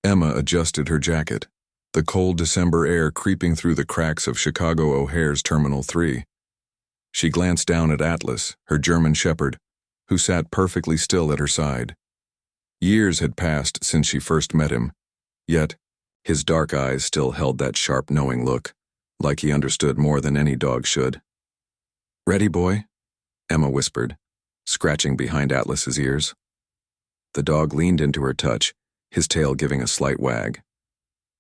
Emma adjusted her jacket, the cold December air creeping through the cracks of Chicago O'Hare's Terminal 3. She glanced down at Atlas, her German shepherd, who sat perfectly still at her side. Years had passed since she first met him, yet his dark eyes still held that sharp, knowing look, like he understood more than any dog should. "Ready, boy?" Emma whispered, scratching behind Atlas's ears. The dog leaned into her touch, his tail giving a slight wag.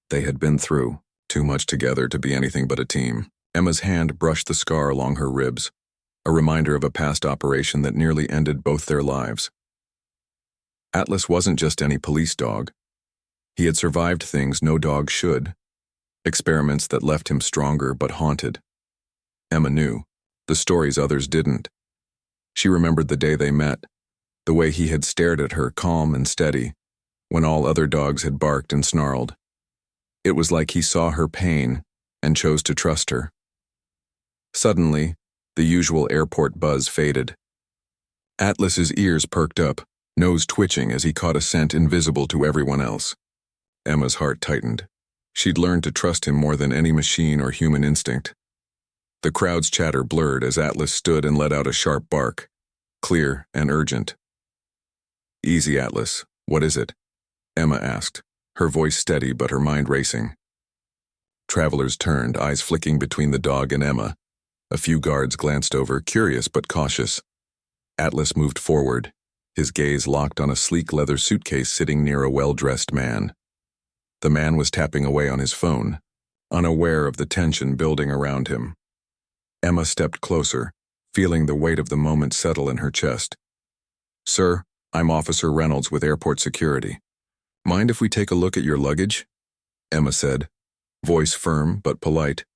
They had been through too much together to be anything but a team. Emma's hand brushed the scar along her ribs, a reminder of a past operation that nearly ended both their lives. Atlas wasn't just any police dog. He had survived things no dog should, experiments that left him stronger but haunted. Emma knew the stories others didn't. She remembered the day they met, the way he had stared at her calm and steady, when all other dogs had barked and snarled. It was like he saw her pain and chose to trust her. Suddenly, the usual airport buzz faded. Atlas's ears perked up, nose twitching as he caught a scent invisible to everyone else. Emma's heart tightened. She'd learned to trust him more than any machine or human instinct. The crowd's chatter blurred as Atlas stood and let out a sharp bark, clear and urgent. "Easy, Atlas. What is it?" Emma asked, her voice steady but her mind racing. Travelers turned, eyes flicking between the dog and Emma. A few guards glanced over, curious but cautious. Atlas moved forward, his gaze locked on a sleek leather suitcase sitting near a well-dressed man. The man was tapping away on his phone, unaware of the tension building around him. Emma stepped closer, feeling the weight of the moment settle in her chest. "Sir, I'm Officer Reynolds with Airport Security. Mind if we take a look at your luggage?" Emma said, voice firm but polite.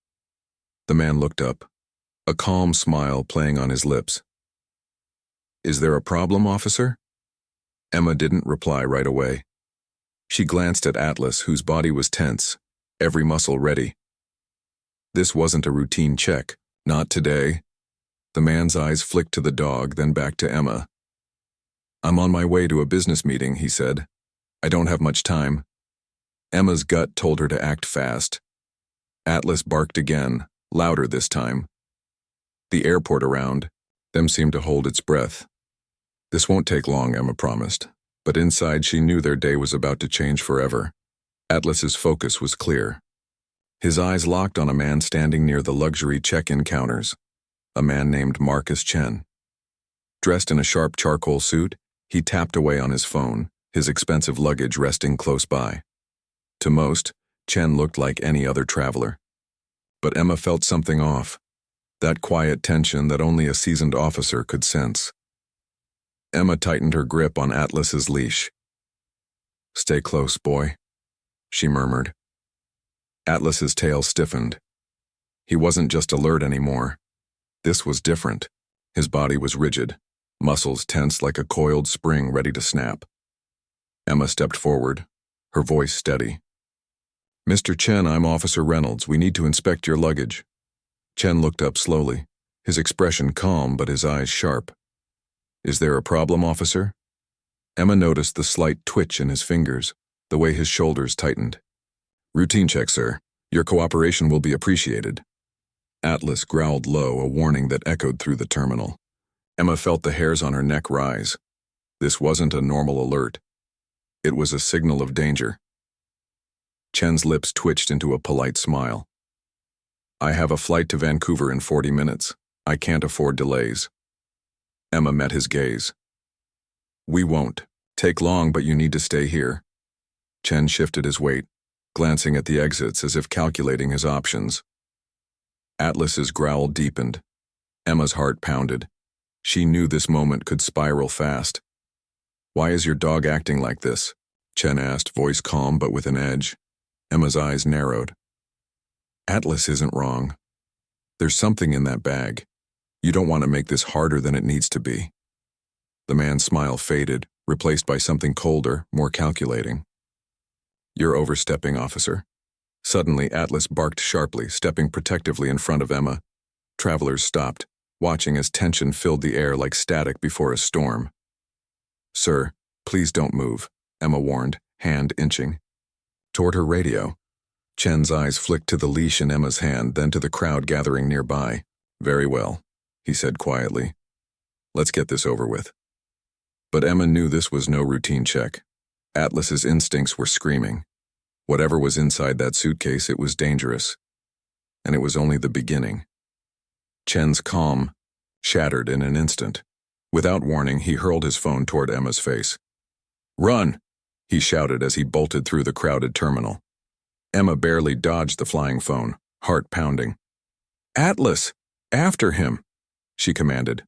The man looked up, a calm smile playing on his lips. "Is there a problem, officer?" Emma didn't reply right away. She glanced at Atlas, whose body was tense, every muscle ready. This wasn't a routine check, not today. The man's eyes flicked to the dog, then back to Emma. "I'm on my way to a business meeting," he said. "I don't have much time." Emma's gut told her to act fast. Atlas barked again, louder this time. The airport around them seemed to hold its breath. "This won't take long," Emma promised, but inside she knew their day was about to change forever. Atlas's focus was clear. His eyes locked on a man standing near the luxury check-in counters, a man named Marcus Chen. Dressed in a sharp charcoal suit, he tapped away on his phone, his expensive luggage resting close by. To most, Chen looked like any other traveler. But Emma felt something off, that quiet tension that only a seasoned officer could sense. Emma tightened her grip on Atlas's leash. "Stay close, boy," she murmured. Atlas's tail stiffened. He wasn't just alert anymore. This was different. His body was rigid, muscles tense like a coiled spring ready to snap. Emma stepped forward, her voice steady. "Mr. Chen, I'm Officer Reynolds. We need to inspect your luggage." Chen looked up slowly, his expression calm but his eyes sharp. "Is there a problem, officer?" Emma noticed the slight twitch in his fingers, the way his shoulders tightened. "Routine check, sir. Your cooperation will be appreciated." Atlas growled low, a warning that echoed through the terminal. Emma felt the hairs on her neck rise. This wasn't a normal alert. It was a signal of danger. Chen's lips twitched into a polite smile. "I have a flight to Vancouver in 40 minutes. I can't afford delays." Emma met his gaze. "We won't take long, but you need to stay here." Chen shifted his weight, glancing at the exits as if calculating his options. Atlas's growl deepened. Emma's heart pounded. She knew this moment could spiral fast. "Why is your dog acting like this?" Chen asked, voice calm but with an edge. Emma's eyes narrowed. "Atlas isn't wrong. There's something in that bag. You don't want to make this harder than it needs to be." The man's smile faded, replaced by something colder, more calculating. "You're overstepping, officer." Suddenly, Atlas barked sharply, stepping protectively in front of Emma. Travelers stopped, watching as tension filled the air like static before a storm. "Sir, please don't move," Emma warned, hand inching. toward her radio. Chen's eyes flicked to the leash in Emma's hand, then to the crowd gathering nearby. "Very well," he said quietly. "Let's get this over with." But Emma knew this was no routine check. Atlas's instincts were screaming. Whatever was inside that suitcase, it was dangerous. And it was only the beginning. Chen's calm shattered in an instant. Without warning, he hurled his phone toward Emma's face. "Run!" he shouted as he bolted through the crowded terminal. Emma barely dodged the flying phone, heart pounding. "Atlas! After him!" she commanded.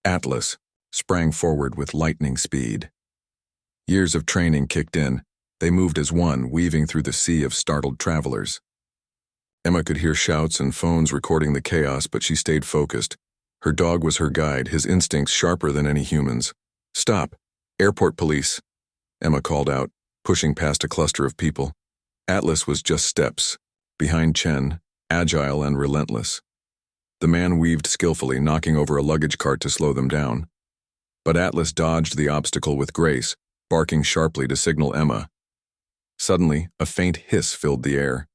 Atlas sprang forward with lightning speed. Years of training kicked in. They moved as one, weaving through the sea of startled travelers. Emma could hear shouts and phones recording the chaos, but she stayed focused. Her dog was her guide, his instincts sharper than any human's. "Stop! Airport police!" Emma called out, pushing past a cluster of people. Atlas was just steps behind Chen, agile and relentless. The man weaved skillfully, knocking over a luggage cart to slow them down. But Atlas dodged the obstacle with grace, barking sharply to signal Emma. Suddenly, a faint hiss filled the air.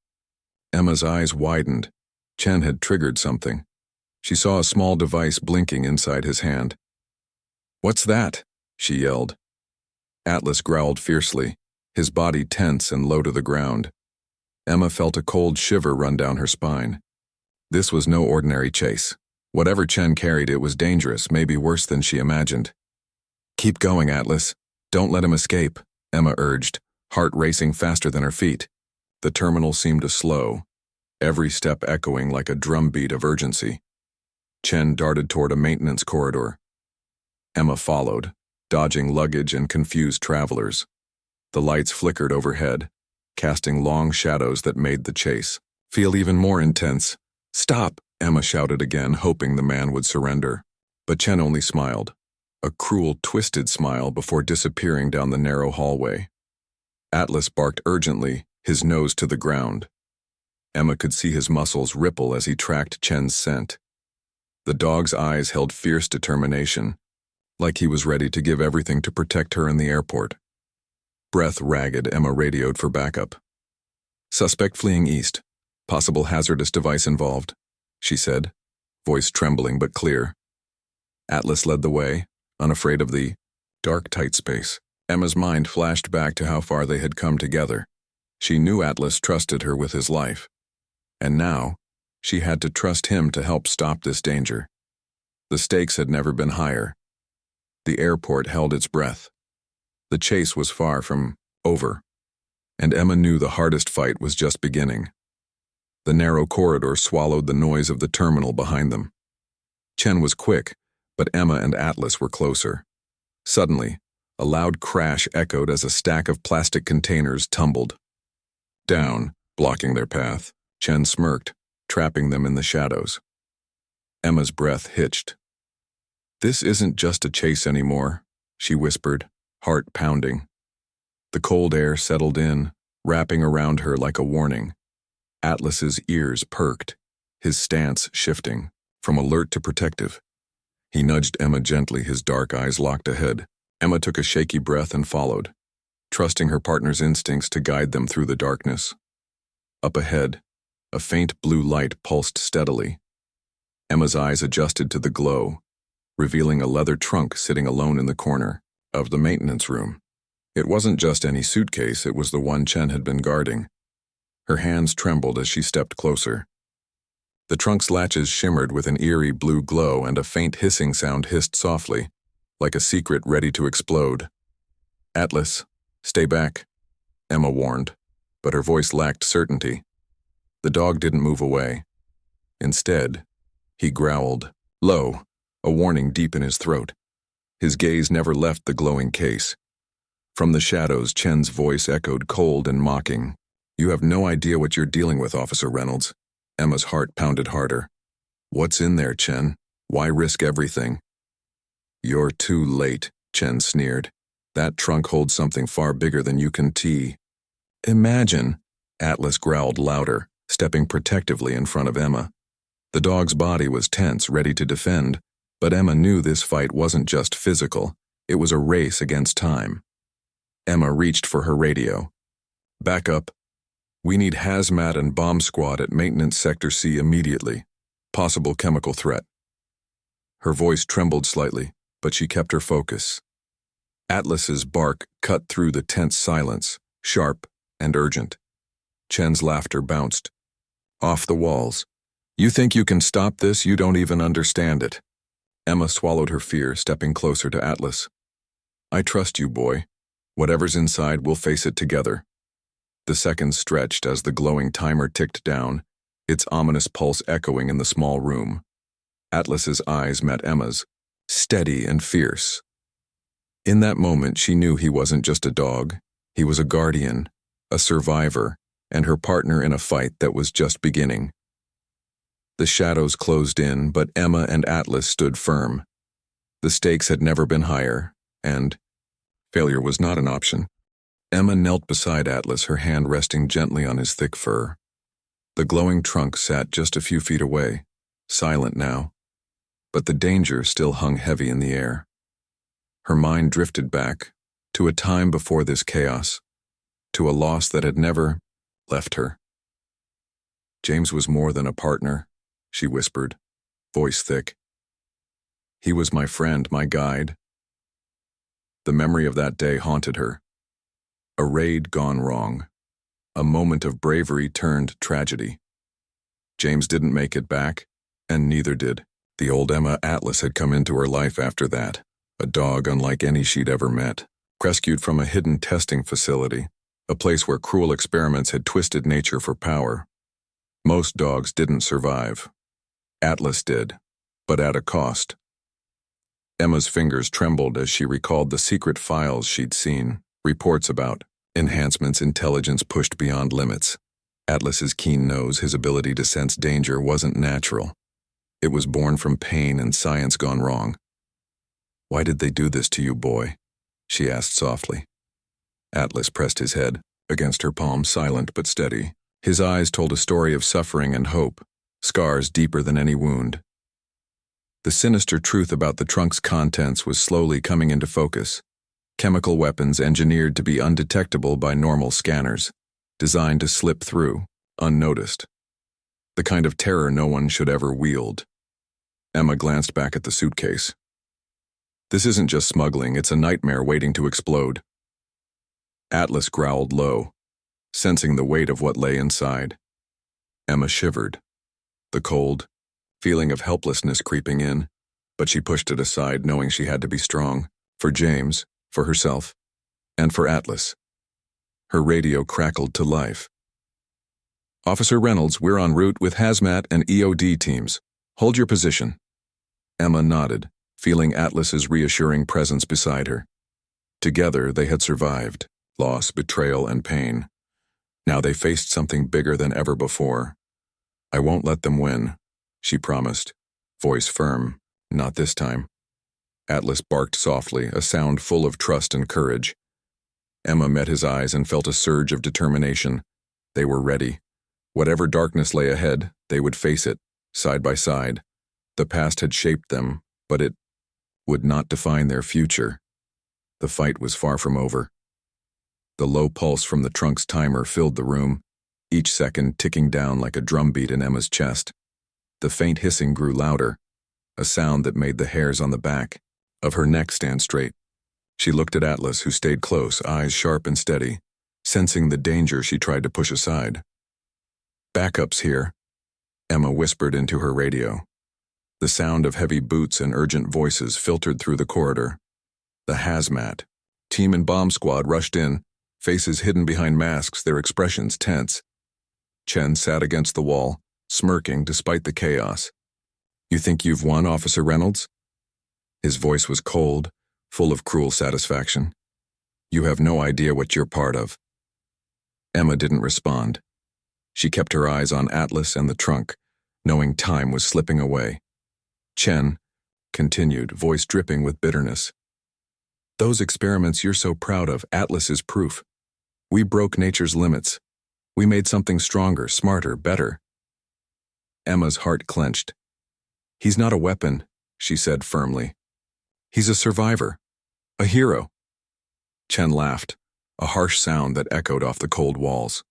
Emma's eyes widened. Chen had triggered something. She saw a small device blinking inside his hand. "What's that?" she yelled. Atlas growled fiercely, his body tense and low to the ground. Emma felt a cold shiver run down her spine. This was no ordinary chase. Whatever Chen carried, it was dangerous, maybe worse than she imagined. "Keep going, Atlas. Don't let him escape," Emma urged, heart racing faster than her feet. The terminal seemed to slow, every step echoing like a drumbeat of urgency. Chen darted toward a maintenance corridor. Emma followed, dodging luggage and confused travelers. The lights flickered overhead, casting long shadows that made the chase feel even more intense. "Stop!" Emma shouted again, hoping the man would surrender. But Chen only smiled, a cruel, twisted smile before disappearing down the narrow hallway. Atlas barked urgently, his nose to the ground. Emma could see his muscles ripple as he tracked Chen's scent. The dog's eyes held fierce determination, like he was ready to give everything to protect her in the airport. Breath ragged, Emma radioed for backup. "Suspect fleeing east. Possible hazardous device involved," she said, voice trembling but clear. Atlas led the way, unafraid of the dark, tight space. Emma's mind flashed back to how far they had come together. She knew Atlas trusted her with his life. And now, she had to trust him to help stop this danger. The stakes had never been higher. The airport held its breath. The chase was far from over, and Emma knew the hardest fight was just beginning. The narrow corridor swallowed the noise of the terminal behind them. Chen was quick, but Emma and Atlas were closer. Suddenly, a loud crash echoed as a stack of plastic containers tumbled down, blocking their path. Chen smirked, trapping them in the shadows. Emma's breath hitched. "This isn't just a chase anymore," she whispered, heart pounding. The cold air settled in, wrapping around her like a warning. Atlas's ears perked, his stance shifting, from alert to protective. He nudged Emma gently, his dark eyes locked ahead. Emma took a shaky breath and followed, trusting her partner's instincts to guide them through the darkness. Up ahead, a faint blue light pulsed steadily. Emma's eyes adjusted to the glow, revealing a leather trunk sitting alone in the corner of the maintenance room. It wasn't just any suitcase, it was the one Chen had been guarding. Her hands trembled as she stepped closer. The trunk's latches shimmered with an eerie blue glow, and a faint hissing sound hissed softly, like a secret ready to explode. "Atlas, stay back," Emma warned, but her voice lacked certainty. The dog didn't move away. Instead, he growled, low, a warning deep in his throat. His gaze never left the glowing case. From the shadows, Chen's voice echoed cold and mocking. "You have no idea what you're dealing with, Officer Reynolds." Emma's heart pounded harder. "What's in there, Chen? Why risk everything?" "You're too late," Chen sneered. "That trunk holds something far bigger than you can imagine," Atlas growled louder, stepping protectively in front of Emma. The dog's body was tense, ready to defend, but Emma knew this fight wasn't just physical, it was a race against time. Emma reached for her radio. Back up. We need hazmat and bomb squad at Maintenance Sector C immediately. Possible chemical threat. Her voice trembled slightly, but she kept her focus. Atlas's bark cut through the tense silence, sharp and urgent. Chen's laughter bounced off the walls. You think you can stop this? You don't even understand it. Emma swallowed her fear, stepping closer to Atlas. I trust you, boy. Whatever's inside, we'll face it together. The seconds stretched as the glowing timer ticked down, its ominous pulse echoing in the small room. Atlas's eyes met Emma's, steady and fierce. In that moment, she knew he wasn't just a dog. He was a guardian, a survivor, and her partner in a fight that was just beginning. The shadows closed in, but Emma and Atlas stood firm. The stakes had never been higher, and failure was not an option. Emma knelt beside Atlas, her hand resting gently on his thick fur. The glowing trunk sat just a few feet away, silent now, but the danger still hung heavy in the air. Her mind drifted back to a time before this chaos, to a loss that had never left her. James was more than a partner, she whispered, voice thick. He was my friend, my guide. The memory of that day haunted her. A raid gone wrong. A moment of bravery turned tragedy. James didn't make it back, and neither did the old Emma. Atlas had come into her life after that, a dog unlike any she'd ever met, rescued from a hidden testing facility, a place where cruel experiments had twisted nature for power. Most dogs didn't survive. Atlas did, but at a cost. Emma's fingers trembled as she recalled the secret files she'd seen, reports about enhancements intelligence pushed beyond limits. Atlas's keen nose, his ability to sense danger, wasn't natural. It was born from pain and science gone wrong. Why did they do this to you, boy? She asked softly. Atlas pressed his head against her palm, silent but steady. His eyes told a story of suffering and hope, scars deeper than any wound. The sinister truth about the trunk's contents was slowly coming into focus. Chemical weapons engineered to be undetectable by normal scanners, designed to slip through, unnoticed. The kind of terror no one should ever wield. Emma glanced back at the suitcase. This isn't just smuggling, it's a nightmare waiting to explode. Atlas growled low, sensing the weight of what lay inside. Emma shivered, the cold feeling of helplessness creeping in, but she pushed it aside, knowing she had to be strong, for James, for herself, and for Atlas. Her radio crackled to life. Officer Reynolds, we're en route with hazmat and EOD teams. Hold your position. Emma nodded, feeling Atlas's reassuring presence beside her. Together, they had survived loss, betrayal, and pain. Now they faced something bigger than ever before. I won't let them win, she promised, voice firm. Not this time. Atlas barked softly, a sound full of trust and courage. Emma met his eyes and felt a surge of determination. They were ready. Whatever darkness lay ahead, they would face it, side by side. The past had shaped them, but it would not define their future. The fight was far from over. The low pulse from the trunk's timer filled the room, each second ticking down like a drumbeat in Emma's chest. The faint hissing grew louder, a sound that made the hairs on the back of her neck stand straight. She looked at Atlas, who stayed close, eyes sharp and steady, sensing the danger she tried to push aside. Backup's here, Emma whispered into her radio. The sound of heavy boots and urgent voices filtered through the corridor. The hazmat team and bomb squad rushed in, faces hidden behind masks, their expressions tense. Chen sat against the wall, smirking despite the chaos. You think you've won, Officer Reynolds? His voice was cold, full of cruel satisfaction. You have no idea what you're part of. Emma didn't respond. She kept her eyes on Atlas and the trunk, knowing time was slipping away. Chen continued, voice dripping with bitterness. Those experiments you're so proud of, Atlas is proof. We broke nature's limits. We made something stronger, smarter, better. Emma's heart clenched. He's not a weapon, she said firmly. He's a survivor, a hero. Chen laughed, a harsh sound that echoed off the cold walls.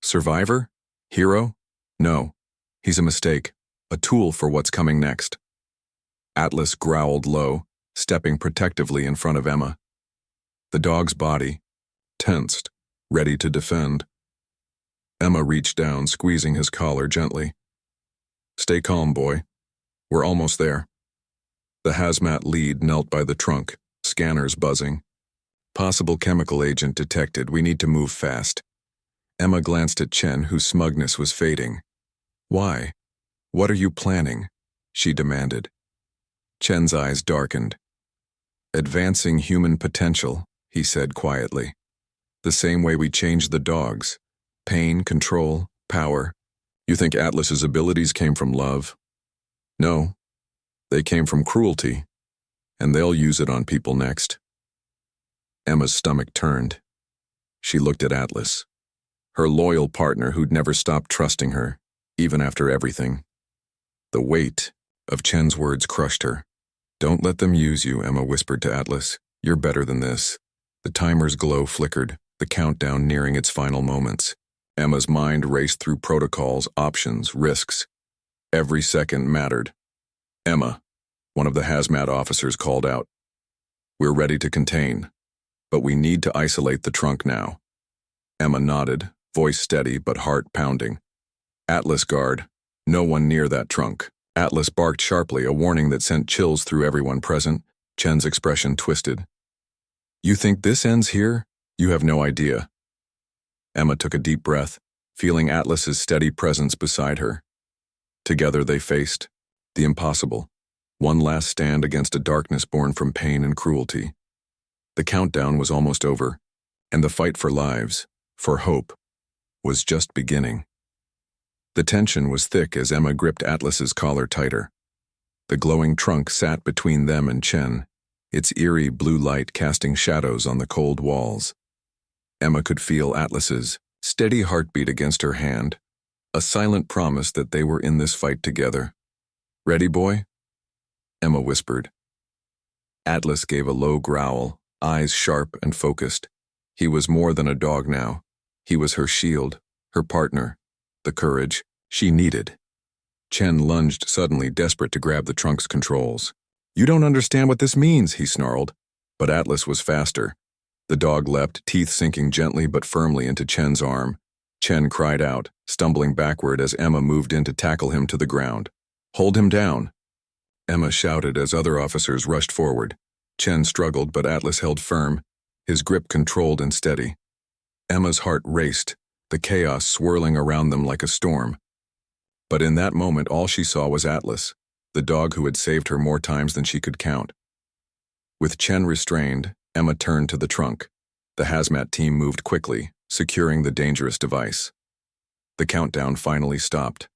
Survivor? Hero? No. He's a mistake, a tool for what's coming next. Atlas growled low, stepping protectively in front of Emma. The dog's body, tensed, ready to defend. Emma reached down, squeezing his collar gently. Stay calm, boy. We're almost there. The hazmat lead knelt by the trunk, scanners buzzing. Possible chemical agent detected. We need to move fast. Emma glanced at Chen, whose smugness was fading. Why? What are you planning? She demanded. Chen's eyes darkened. Advancing human potential, he said quietly. The same way we changed the dogs. Pain, control, power. You think Atlas's abilities came from love? No. They came from cruelty, and they'll use it on people next. Emma's stomach turned. She looked at Atlas, her loyal partner who'd never stopped trusting her, even after everything. The weight of Chen's words crushed her. Don't let them use you, Emma whispered to Atlas. You're better than this. The timer's glow flickered, the countdown nearing its final moments. Emma's mind raced through protocols, options, risks. Every second mattered. Emma, one of the hazmat officers called out. We're ready to contain, but we need to isolate the trunk now. Emma nodded, voice steady but heart pounding. Atlas guard, no one near that trunk. Atlas barked sharply, a warning that sent chills through everyone present. Chen's expression twisted. You think this ends here? You have no idea. Emma took a deep breath, feeling Atlas's steady presence beside her. Together they faced the impossible, one last stand against a darkness born from pain and cruelty. The countdown was almost over, and the fight for lives, for hope, was just beginning. The tension was thick as Emma gripped Atlas's collar tighter. The glowing trunk sat between them and Chen, its eerie blue light casting shadows on the cold walls. Emma could feel Atlas's steady heartbeat against her hand, a silent promise that they were in this fight together. Ready, boy? Emma whispered. Atlas gave a low growl, eyes sharp and focused. He was more than a dog now. He was her shield, her partner, the courage she needed. Chen lunged suddenly, desperate to grab the trunk's controls. You don't understand what this means, he snarled. But Atlas was faster. The dog leapt, teeth sinking gently but firmly into Chen's arm. Chen cried out, stumbling backward as Emma moved in to tackle him to the ground. Hold him down. Emma shouted as other officers rushed forward. Chen struggled, but Atlas held firm, his grip controlled and steady. Emma's heart raced, the chaos swirling around them like a storm. But in that moment, all she saw was Atlas, the dog who had saved her more times than she could count. With Chen restrained, Emma turned to the trunk. The hazmat team moved quickly, securing the dangerous device. The countdown finally stopped.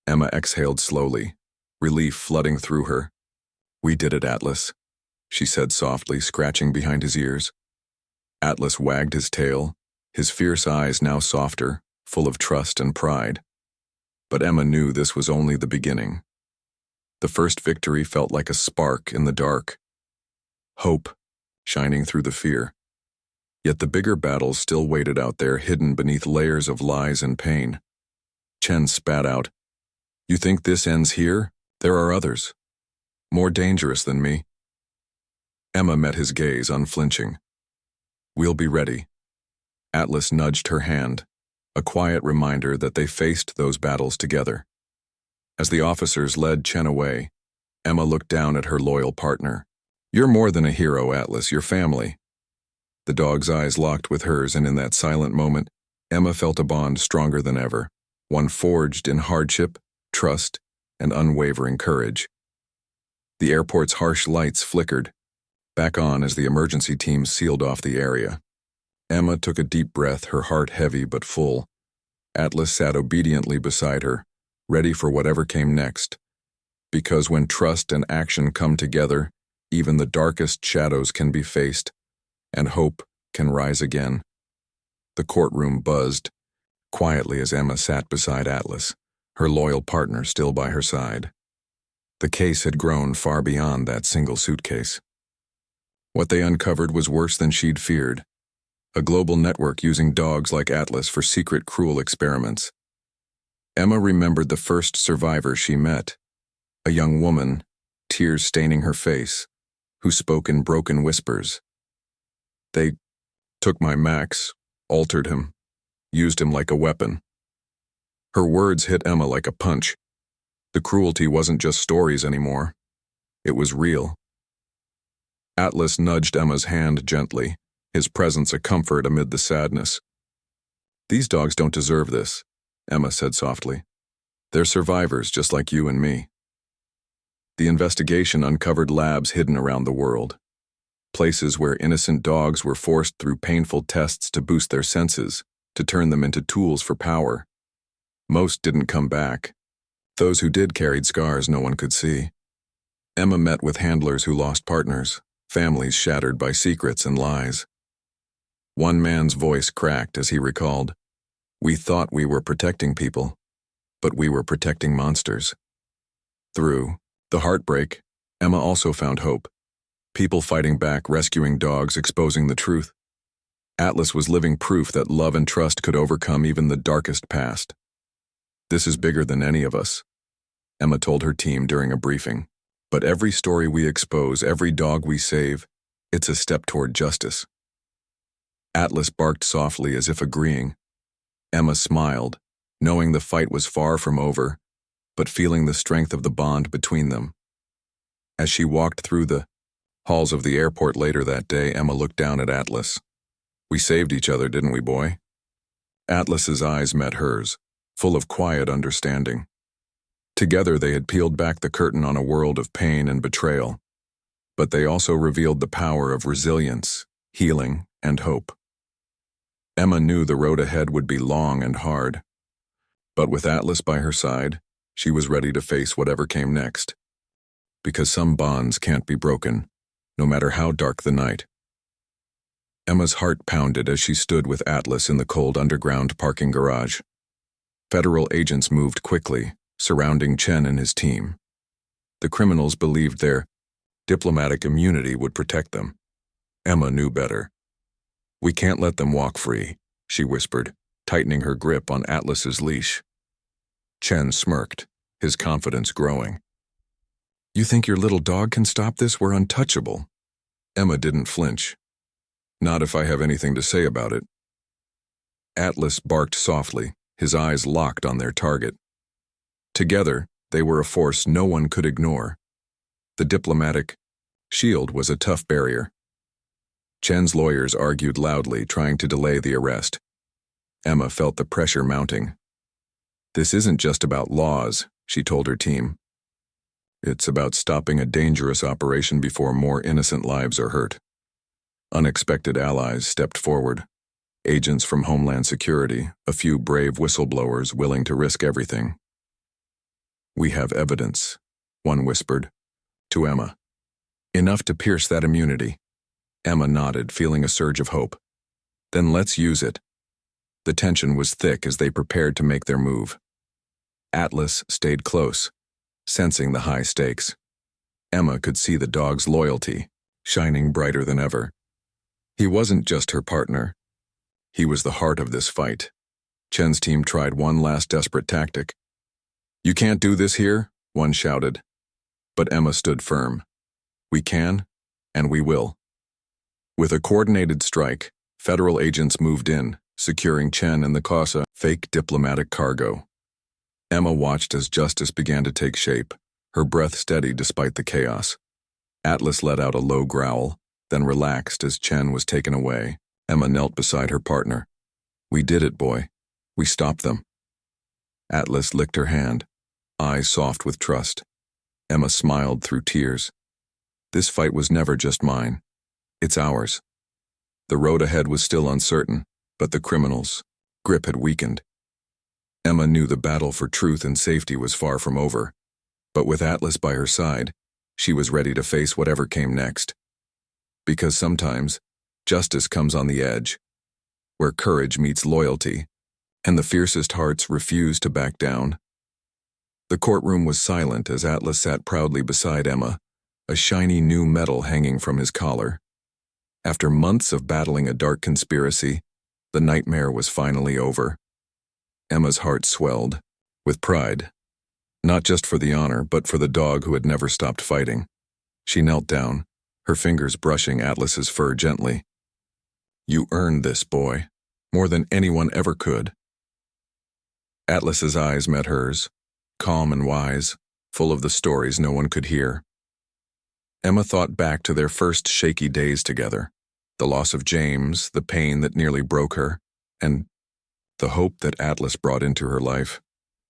Emma exhaled slowly, relief flooding through her. We did it, Atlas, she said softly, scratching behind his ears. Atlas wagged his tail, his fierce eyes now softer, full of trust and pride. But Emma knew this was only the beginning. The first victory felt like a spark in the dark. Hope, shining through the fear. Yet the bigger battles still waited out there, hidden beneath layers of lies and pain. Chen spat out. You think this ends here? There are others. More dangerous than me. Emma met his gaze, unflinching. We'll be ready. Atlas nudged her hand, a quiet reminder that they faced those battles together. As the officers led Chen away, Emma looked down at her loyal partner. You're more than a hero, Atlas, you're family. The dog's eyes locked with hers, and in that silent moment, Emma felt a bond stronger than ever, one forged in hardship, trust, and unwavering courage. The airport's harsh lights flickered, back on as the emergency team sealed off the area. Emma took a deep breath, her heart heavy but full. Atlas sat obediently beside her, ready for whatever came next. Because when trust and action come together, even the darkest shadows can be faced, and hope can rise again. The courtroom buzzed, quietly as Emma sat beside Atlas, her loyal partner still by her side. The case had grown far beyond that single suitcase. What they uncovered was worse than she'd feared. a global network using dogs like Atlas for secret, cruel experiments. Emma remembered the first survivor she met, a young woman, tears staining her face, who spoke in broken whispers. They took my Max, altered him, used him like a weapon. Her words hit Emma like a punch. The cruelty wasn't just stories anymore. It was real. Atlas nudged Emma's hand gently, his presence a comfort amid the sadness. "These dogs don't deserve this," Emma said softly. "They're survivors just like you and me." The investigation uncovered labs hidden around the world, places where innocent dogs were forced through painful tests to boost their senses, to turn them into tools for power. Most didn't come back. Those who did carried scars no one could see. Emma met with handlers who lost partners, families shattered by secrets and lies. One man's voice cracked as he recalled, "We thought we were protecting people, but we were protecting monsters." Through the heartbreak, Emma also found hope. People fighting back, rescuing dogs, exposing the truth. Atlas was living proof that love and trust could overcome even the darkest past. "This is bigger than any of us," Emma told her team during a briefing. "But every story we expose, every dog we save, it's a step toward justice." Atlas barked softly as if agreeing. Emma smiled, knowing the fight was far from over, but feeling the strength of the bond between them. As she walked through the halls of the airport later that day, Emma looked down at Atlas. "We saved each other, didn't we, boy?" Atlas's eyes met hers, full of quiet understanding. Together they had peeled back the curtain on a world of pain and betrayal, but they also revealed the power of resilience, healing, and hope. Emma knew the road ahead would be long and hard, but with Atlas by her side, she was ready to face whatever came next. Because some bonds can't be broken, no matter how dark the night. Emma's heart pounded as she stood with Atlas in the cold underground parking garage. Federal agents moved quickly, surrounding Chen and his team. The criminals believed their diplomatic immunity would protect them. Emma knew better. "We can't let them walk free," she whispered, tightening her grip on Atlas's leash. Chen smirked, his confidence growing. "You think your little dog can stop this? We're untouchable." Emma didn't flinch. "Not if I have anything to say about it." Atlas barked softly, his eyes locked on their target. Together, they were a force no one could ignore. The diplomatic shield was a tough barrier. Chen's lawyers argued loudly, trying to delay the arrest. Emma felt the pressure mounting. "This isn't just about laws," she told her team. "It's about stopping a dangerous operation before more innocent lives are hurt." Unexpected allies stepped forward. Agents from Homeland Security, a few brave whistleblowers willing to risk everything. "We have evidence," one whispered to Emma. "Enough to pierce that immunity." Emma nodded, feeling a surge of hope. "Then let's use it." The tension was thick as they prepared to make their move. Atlas stayed close, sensing the high stakes. Emma could see the dog's loyalty, shining brighter than ever. He wasn't just her partner. He was the heart of this fight. Chen's team tried one last desperate tactic. "You can't do this here," one shouted. But Emma stood firm. "We can, and we will." With a coordinated strike, federal agents moved in, securing Chen and the Casa fake diplomatic cargo. Emma watched as justice began to take shape, her breath steady despite the chaos. Atlas let out a low growl, then relaxed as Chen was taken away. Emma knelt beside her partner. "We did it, boy. We stopped them." Atlas licked her hand, eyes soft with trust. Emma smiled through tears. "This fight was never just mine. It's ours." The road ahead was still uncertain, but the criminals' grip had weakened. Emma knew the battle for truth and safety was far from over, but with Atlas by her side, she was ready to face whatever came next. Because sometimes, justice comes on the edge, where courage meets loyalty, and the fiercest hearts refuse to back down. The courtroom was silent as Atlas sat proudly beside Emma, a shiny new medal hanging from his collar. After months of battling a dark conspiracy, the nightmare was finally over. Emma's heart swelled with pride, not just for the honor, but for the dog who had never stopped fighting. She knelt down, her fingers brushing Atlas's fur gently. "You earned this, boy, more than anyone ever could." Atlas's eyes met hers, calm and wise, full of the stories no one could hear. Emma thought back to their first shaky days together, the loss of James, the pain that nearly broke her, and the hope that Atlas brought into her life.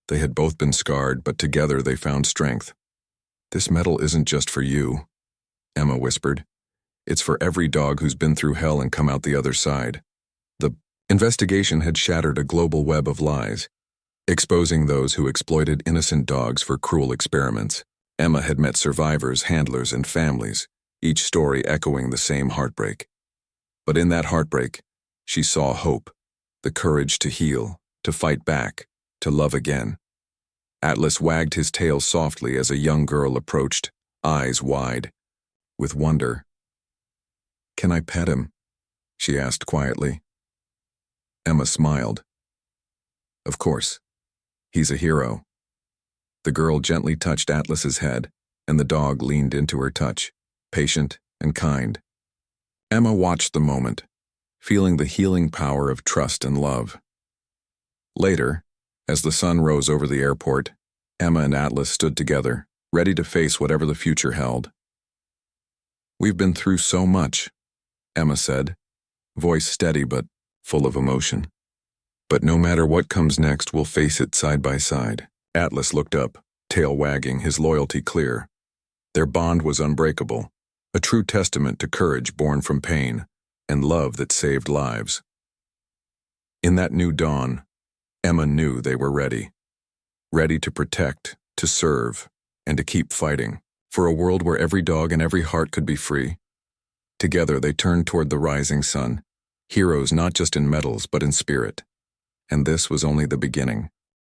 They had both been scarred, but together they found strength. "This medal isn't just for you," Emma whispered. "It's for every dog who's been through hell and come out the other side." The investigation had shattered a global web of lies, exposing those who exploited innocent dogs for cruel experiments. Emma had met survivors, handlers, and families, each story echoing the same heartbreak. But in that heartbreak, she saw hope, the courage to heal, to fight back, to love again. Atlas wagged his tail softly as a young girl approached, eyes wide, with wonder. "Can I pet him?" she asked quietly. Emma smiled. "Of course. He's a hero." The girl gently touched Atlas's head, and the dog leaned into her touch, patient and kind. Emma watched the moment, feeling the healing power of trust and love. Later, as the sun rose over the airport, Emma and Atlas stood together, ready to face whatever the future held. "We've been through so much," Emma said, voice steady but full of emotion. "But no matter what comes next, we'll face it side by side." Atlas looked up, tail wagging, his loyalty clear. Their bond was unbreakable, a true testament to courage born from pain and love that saved lives. In that new dawn, Emma knew they were ready. Ready to protect, to serve, and to keep fighting, for a world where every dog and every heart could be free. Together they turned toward the rising sun, heroes not just in medals but in spirit. And this was only the beginning.